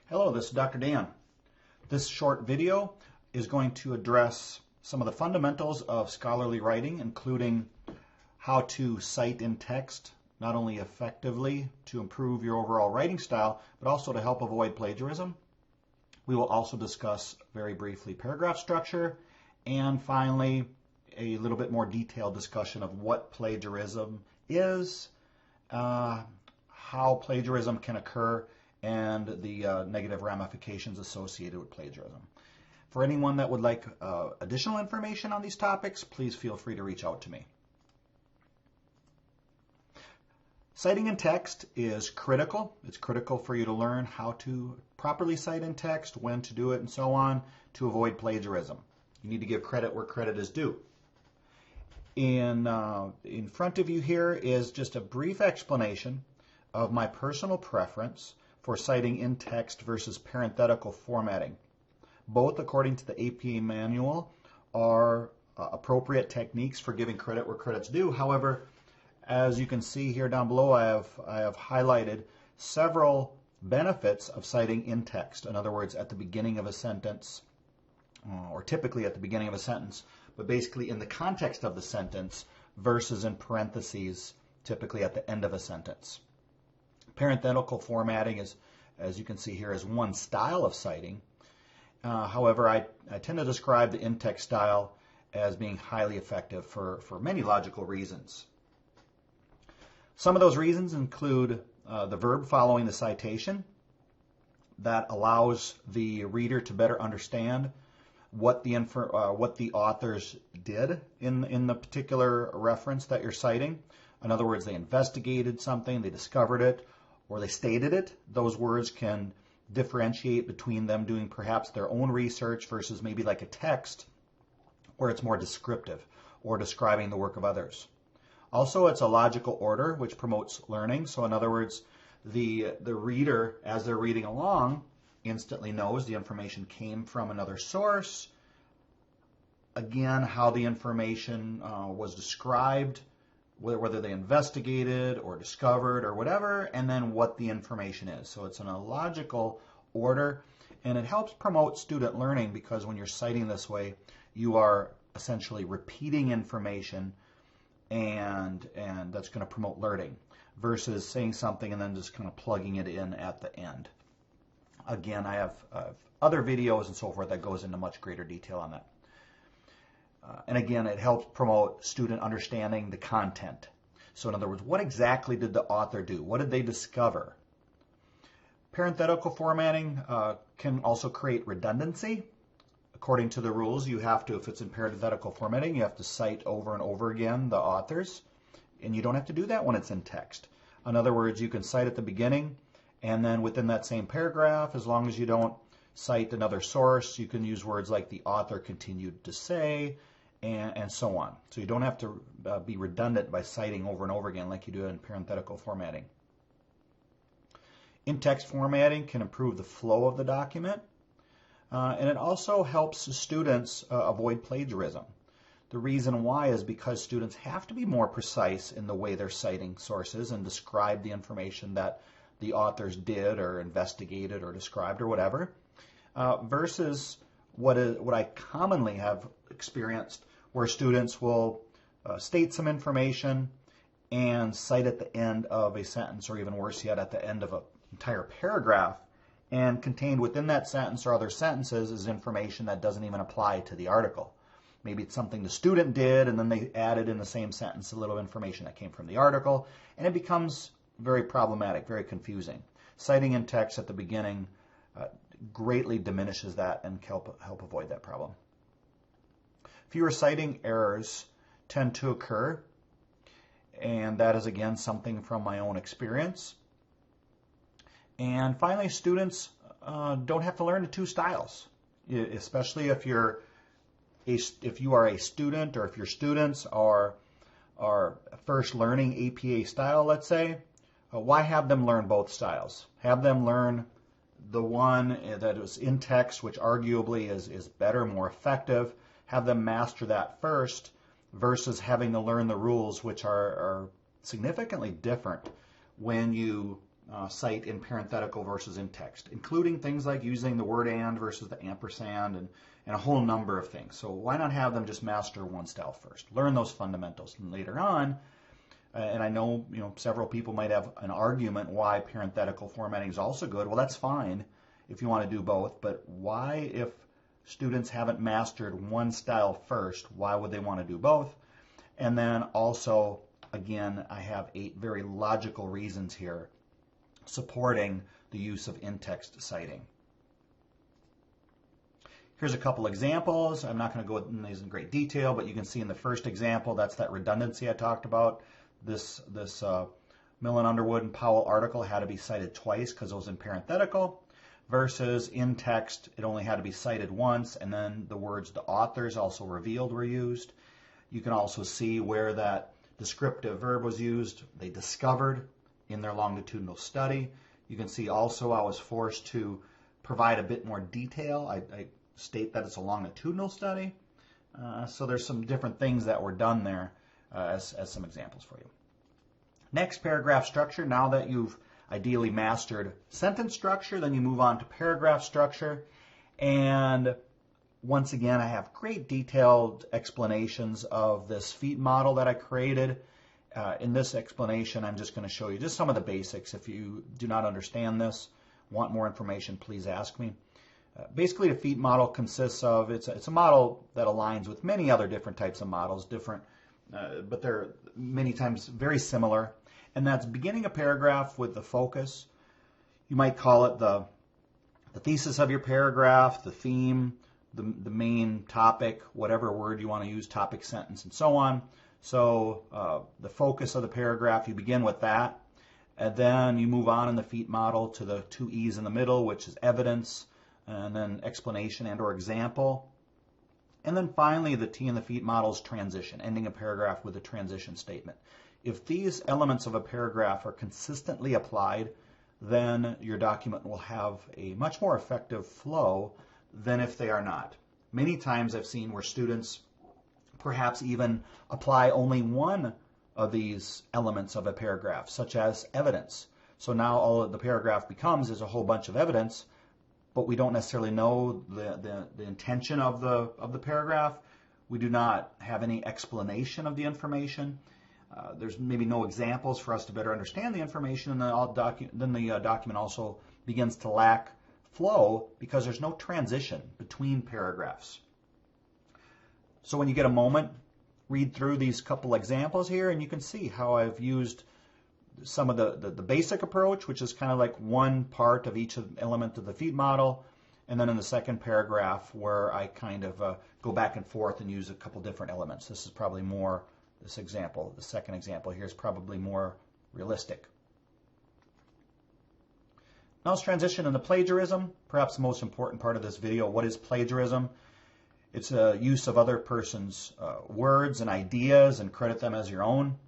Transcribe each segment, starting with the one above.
Hello, this is Dr. Dan. This short video is going to address some of the fundamentals of scholarly writing, including how to cite in text, not only effectively to improve your overall writing style, but also to help avoid plagiarism. We will also discuss very briefly paragraph structure, and finally a little bit more detailed discussion of what plagiarism is, how plagiarism can occur, and the negative ramifications associated with plagiarism. For anyone that would like additional information on these topics, please feel free to reach out to me. Citing in text is critical. It's critical for you to learn how to properly cite in text, when to do it, and so on, to avoid plagiarism. You need to give credit where credit is due. In front of you here is just a brief explanation of my personal preference for citing in text versus parenthetical formatting. Both, according to the APA manual, are appropriate techniques for giving credit where credit's due. However, as you can see here down below, I have highlighted several benefits of citing in text. In other words, at the beginning of a sentence, or typically at the beginning of a sentence, but basically in the context of the sentence versus in parentheses, typically at the end of a sentence. Parenthetical formatting is, as you can see here, is one style of citing. However, I tend to describe the in-text style as being highly effective for many logical reasons. Some of those reasons include the verb following the citation that allows the reader to better understand what the authors did in the particular reference that you're citing. In other words, they investigated something, they discovered it, or they stated it. Those words can differentiate between them doing perhaps their own research versus maybe like a text where it's more descriptive or describing the work of others. Also, it's a logical order which promotes learning. So in other words, the reader, as they're reading along, instantly knows the information came from another source. Again, how the information was described, whether they investigated or discovered or whatever, and then what the information is. So it's in a logical order, and it helps promote student learning because when you're citing this way, you are essentially repeating information, and that's going to promote learning versus saying something and then just kind of plugging it in at the end. Again, I have other videos and so forth that goes into much greater detail on that. And again, it helps promote student understanding the content. So in other words, what exactly did the author do? What did they discover? Parenthetical formatting can also create redundancy. According to the rules, you have to, if it's in parenthetical formatting, you have to cite over and over again the authors. And you don't have to do that when it's in text. In other words, you can cite at the beginning, and then within that same paragraph, as long as you don't cite another source, you can use words like the author continued to say, and so on. So you don't have to be redundant by citing over and over again like you do in parenthetical formatting. In-text formatting can improve the flow of the document, and it also helps students avoid plagiarism. The reason why is because students have to be more precise in the way they're citing sources and describe the information that the authors did or investigated or described or whatever, versus what I commonly have experienced where students will state some information and cite at the end of a sentence, or even worse yet, at the end of an entire paragraph, and contained within that sentence or other sentences is information that doesn't even apply to the article. Maybe it's something the student did, and then they added in the same sentence a little information that came from the article, and it becomes very problematic, very confusing. Citing in text at the beginning greatly diminishes that and help avoid that problem. Fewer citing errors tend to occur, and that is again something from my own experience. And finally, students don't have to learn the two styles, especially if you are a student, or if your students are first learning APA style, let's say. Why have them learn both styles? Have them learn the one that is in text, which arguably is better, more effective. Have them master that first versus having to learn the rules, which are significantly different when you cite in parenthetical versus in text, including things like using the word and versus the ampersand and a whole number of things. So why not have them just master one style first? Learn those fundamentals, and later on, and I know several people might have an argument why parenthetical formatting is also good. Well, that's fine if you want to do both, but why, if students haven't mastered one style first, why would they want to do both? And then also, again, I have 8 very logical reasons here supporting the use of in-text citing. Here's a couple examples. I'm not going to go into these in great detail, but you can see in the first example, that's that redundancy I talked about. This Millen, Underwood, and Powell article had to be cited twice because it was in parenthetical, versus in text, it only had to be cited once, and then the words the authors also revealed were used. You can also see where that descriptive verb was used. They discovered in their longitudinal study. You can see also I was forced to provide a bit more detail. I state that it's a longitudinal study. So there's some different things that were done there as some examples for you. Next, paragraph structure. Now that you've ideally mastered sentence structure, then you move on to paragraph structure. And once again, I have great detailed explanations of this feat model that I created. In this explanation, I'm just going to show you just some of the basics. If you do not understand this, want more information, please ask me. Basically, the feat model consists of, it's a model that aligns with many other different types of models, but they're many times very similar. And that's beginning a paragraph with the focus. You might call it the thesis of your paragraph, the theme, the main topic, whatever word you want to use, topic, sentence, and so on. So the focus of the paragraph, you begin with that. And then you move on in the feat model to the 2 E's in the middle, which is evidence, and then explanation and or example. And then finally, the T in the feat model is transition, ending a paragraph with a transition statement. If these elements of a paragraph are consistently applied, then your document will have a much more effective flow than if they are not. Many times I've seen where students perhaps even apply only one of these elements of a paragraph, such as evidence. So now all the paragraph becomes is a whole bunch of evidence, but we don't necessarily know the intention of the paragraph. We do not have any explanation of the information. There's maybe no examples for us to better understand the information, and then the document also begins to lack flow because there's no transition between paragraphs. So when you get a moment, read through these couple examples here, and you can see how I've used some of the basic approach, which is kind of like one part of each element of the feat model, and then in the second paragraph where I kind of go back and forth and use a couple different elements. This is probably more, this example, the second example here is probably more realistic. Now let's transition into plagiarism, perhaps the most important part of this video. What is plagiarism? It's a use of other person's words and ideas and credit them as your own.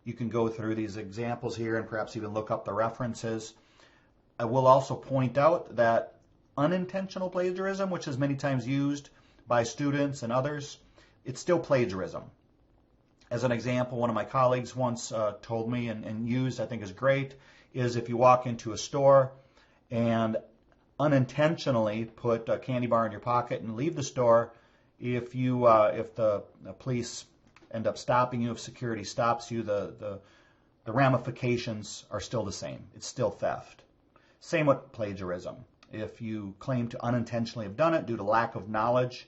You can go through these examples here and perhaps even look up the references. I will also point out that unintentional plagiarism, which is many times used by students and others, it's still plagiarism. As an example, one of my colleagues once told me and used, I think is great, is if you walk into a store and unintentionally put a candy bar in your pocket and leave the store, if the police end up stopping you, if security stops you, the ramifications are still the same. It's still theft. Same with plagiarism. If you claim to unintentionally have done it due to lack of knowledge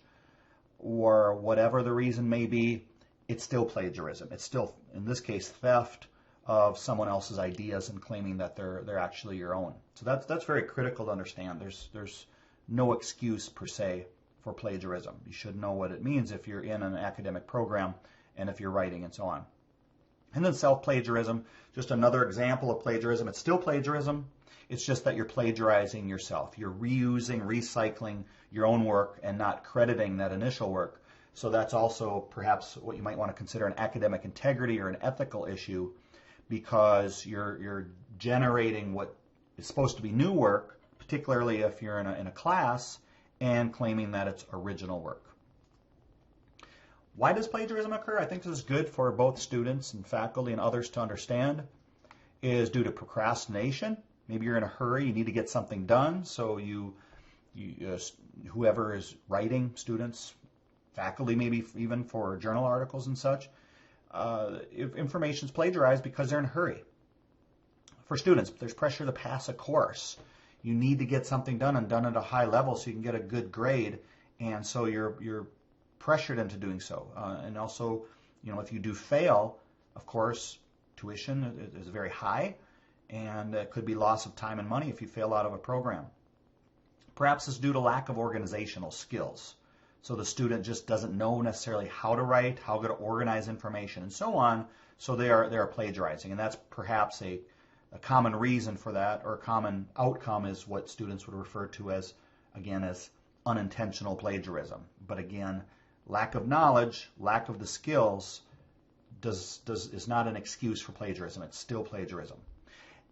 or whatever the reason may be, it's still plagiarism. It's still, in this case, theft of someone else's ideas and claiming that they're actually your own. So that's very critical to understand. There's no excuse per se for plagiarism. You should know what it means if you're in an academic program and if you're writing and so on. And then self-plagiarism, just another example of plagiarism. It's still plagiarism. It's just that you're plagiarizing yourself. You're reusing, recycling your own work and not crediting that initial work. So that's also perhaps what you might want to consider an academic integrity or an ethical issue, because you're generating what is supposed to be new work, particularly if you're in a class, and claiming that it's original work. Why does plagiarism occur? I think this is good for both students and faculty and others to understand. Is due to procrastination. Maybe you're in a hurry, you need to get something done, so whoever is writing, students, faculty maybe even for journal articles and such, if information's plagiarized because they're in a hurry. For students, if there's pressure to pass a course, you need to get something done and done at a high level so you can get a good grade, and so you're pressured into doing so. And also, if you do fail, of course, tuition is very high, and it could be loss of time and money if you fail out of a program. Perhaps it's due to lack of organizational skills. So the student just doesn't know necessarily how to write, how to organize information, and so on, so they are plagiarizing. And that's perhaps a common reason for that, or a common outcome is what students would refer to as, again, as unintentional plagiarism. But again, lack of knowledge, lack of the skills is not an excuse for plagiarism. It's still plagiarism.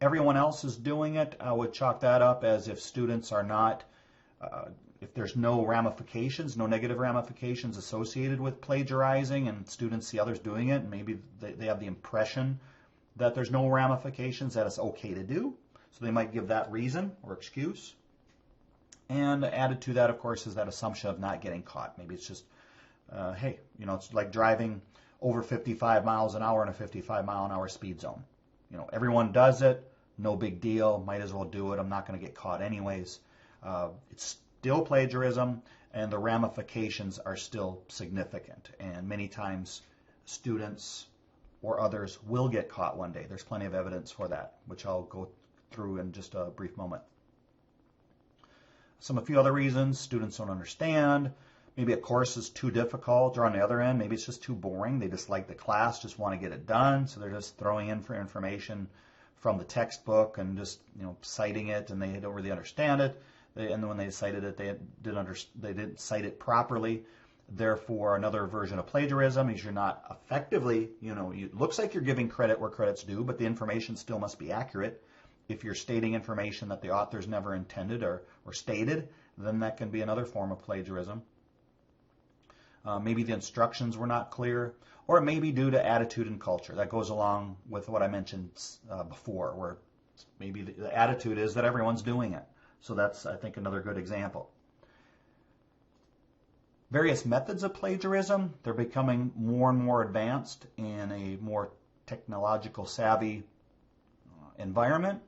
Everyone else is doing it. I would chalk that up as if students are not, if there's no ramifications, no negative ramifications associated with plagiarizing, and students see others doing it, and maybe they have the impression that there's no ramifications, that it's okay to do. So they might give that reason or excuse. And added to that, of course, is that assumption of not getting caught. Maybe it's just, hey, it's like driving over 55 miles an hour in a 55 mile an hour speed zone. Everyone does it, no big deal, might as well do it, I'm not going to get caught anyways. It's still plagiarism, and the ramifications are still significant. And many times students or others will get caught one day. There's plenty of evidence for that, which I'll go through in just a brief moment. A few other reasons: students don't understand. Maybe a course is too difficult, or on the other end, maybe it's just too boring. They just like the class, just want to get it done, so they're just throwing in for information from the textbook and just citing it, and they don't really understand it. And when they cited it, they didn't cite it properly. Therefore, another version of plagiarism is you're not effectively, it looks like you're giving credit where credit's due, but the information still must be accurate. If you're stating information that the authors never intended or stated, then that can be another form of plagiarism. Maybe the instructions were not clear, or it may be due to attitude and culture. That goes along with what I mentioned before, where maybe the attitude is that everyone's doing it. So that's, I think, another good example. Various methods of plagiarism, they're becoming more and more advanced in a more technological savvy environment.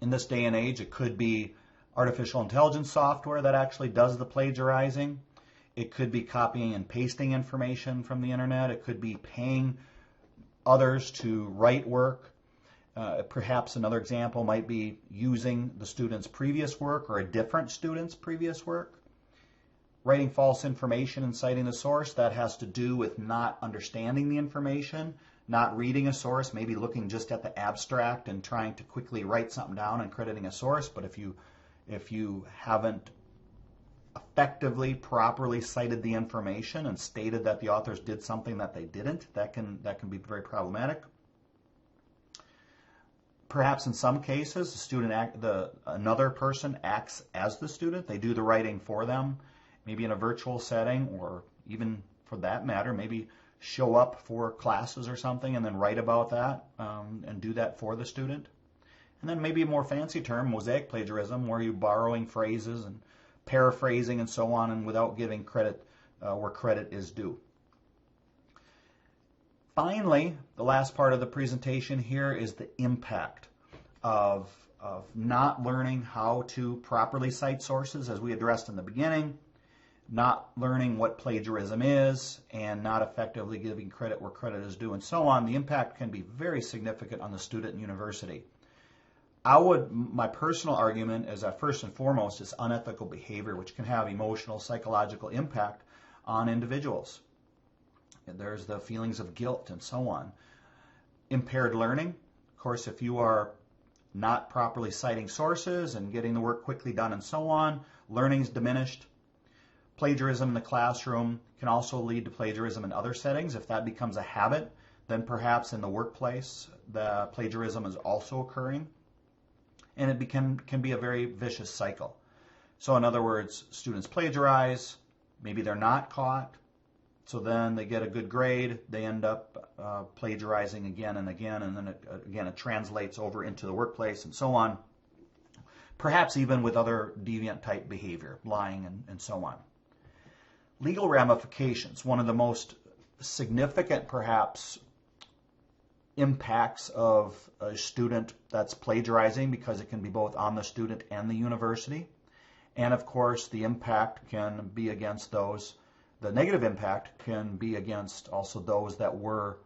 In this day and age, it could be artificial intelligence software that actually does the plagiarizing. It could be copying and pasting information from the internet. It could be paying others to write work. Perhaps another example might be using the student's previous work or a different student's previous work. Writing false information and citing the source, that has to do with not understanding the information, not reading a source, maybe looking just at the abstract and trying to quickly write something down and crediting a source. But if you haven't effectively, properly cited the information and stated that the authors did something that they didn't, that can be very problematic. Perhaps in some cases, another person acts as the student. They do the writing for them, maybe in a virtual setting, or even for that matter, maybe show up for classes or something and then write about that and do that for the student. And then maybe a more fancy term, mosaic plagiarism, where you're borrowing phrases and paraphrasing and so on, and without giving credit where credit is due. Finally, the last part of the presentation here is the impact of not learning how to properly cite sources, as we addressed in the beginning, not learning what plagiarism is, and not effectively giving credit where credit is due, and so on. The impact can be very significant on the student and university. My personal argument is that first and foremost is unethical behavior, which can have emotional, psychological impact on individuals. And there's the feelings of guilt and so on. Impaired learning, of course, if you are not properly citing sources and getting the work quickly done and so on, learning's diminished. Plagiarism in the classroom can also lead to plagiarism in other settings. If that becomes a habit, then perhaps in the workplace, the plagiarism is also occurring. And it can be a very vicious cycle. So in other words, students plagiarize, maybe they're not caught, So then they get a good grade, they end up plagiarizing again and again, and then it translates over into the workplace and so on, perhaps even with other deviant type behavior, lying and so on. Legal ramifications, one of the most significant perhaps impacts of a student that's plagiarizing, because it can be both on the student and the university. And of course, the impact can be against those, the negative impact can be against also those that were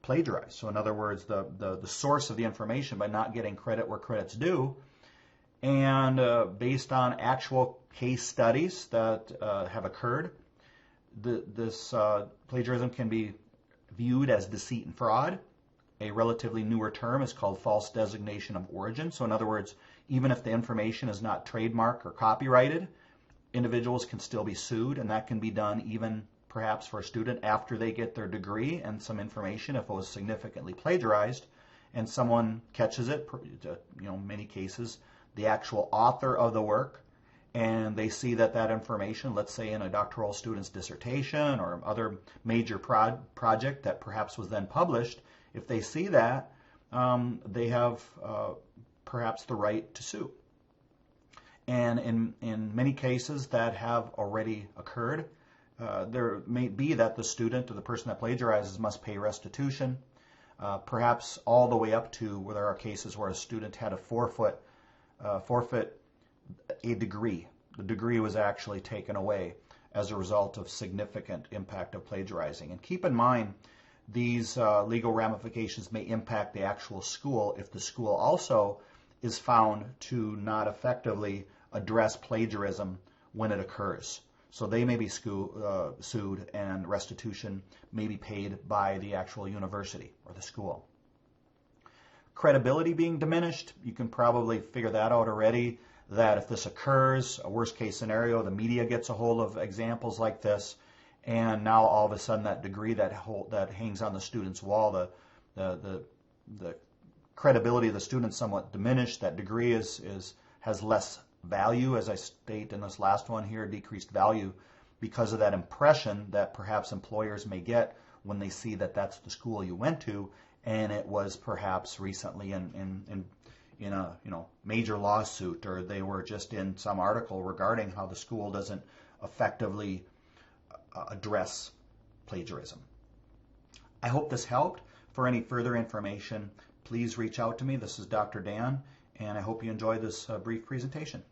plagiarized. So in other words, the source of the information, by not getting credit where credit's due, and based on actual case studies that have occurred, this plagiarism can be viewed as deceit and fraud. A relatively newer term is called false designation of origin. So in other words, even if the information is not trademarked or copyrighted, individuals can still be sued, and that can be done even perhaps for a student after they get their degree and some information, if it was significantly plagiarized, and someone catches it, many cases, the actual author of the work, and they see that information, let's say in a doctoral student's dissertation or other major project that perhaps was then published, if they see that, they have perhaps the right to sue. And in many cases that have already occurred, there may be that the student or the person that plagiarizes must pay restitution, perhaps all the way up to where there are cases where a student had to forfeit a degree. The degree was actually taken away as a result of significant impact of plagiarizing. And keep in mind, these legal ramifications may impact the actual school if the school also is found to not effectively address plagiarism when it occurs. So they may be sued, and restitution may be paid by the actual university or the school. Credibility being diminished, you can probably figure that out already, that if this occurs, a worst case scenario, the media gets a hold of examples like this, and now all of a sudden that degree that hangs on the student's wall, the credibility of the student somewhat diminished. That degree has less value, as I state in this last one here, decreased value, because of that impression that perhaps employers may get when they see that that's the school you went to, and it was perhaps recently in a major lawsuit, or they were just in some article regarding how the school doesn't effectively address plagiarism. I hope this helped. For any further information, please reach out to me. This is Dr. Dan, and I hope you enjoyed this brief presentation.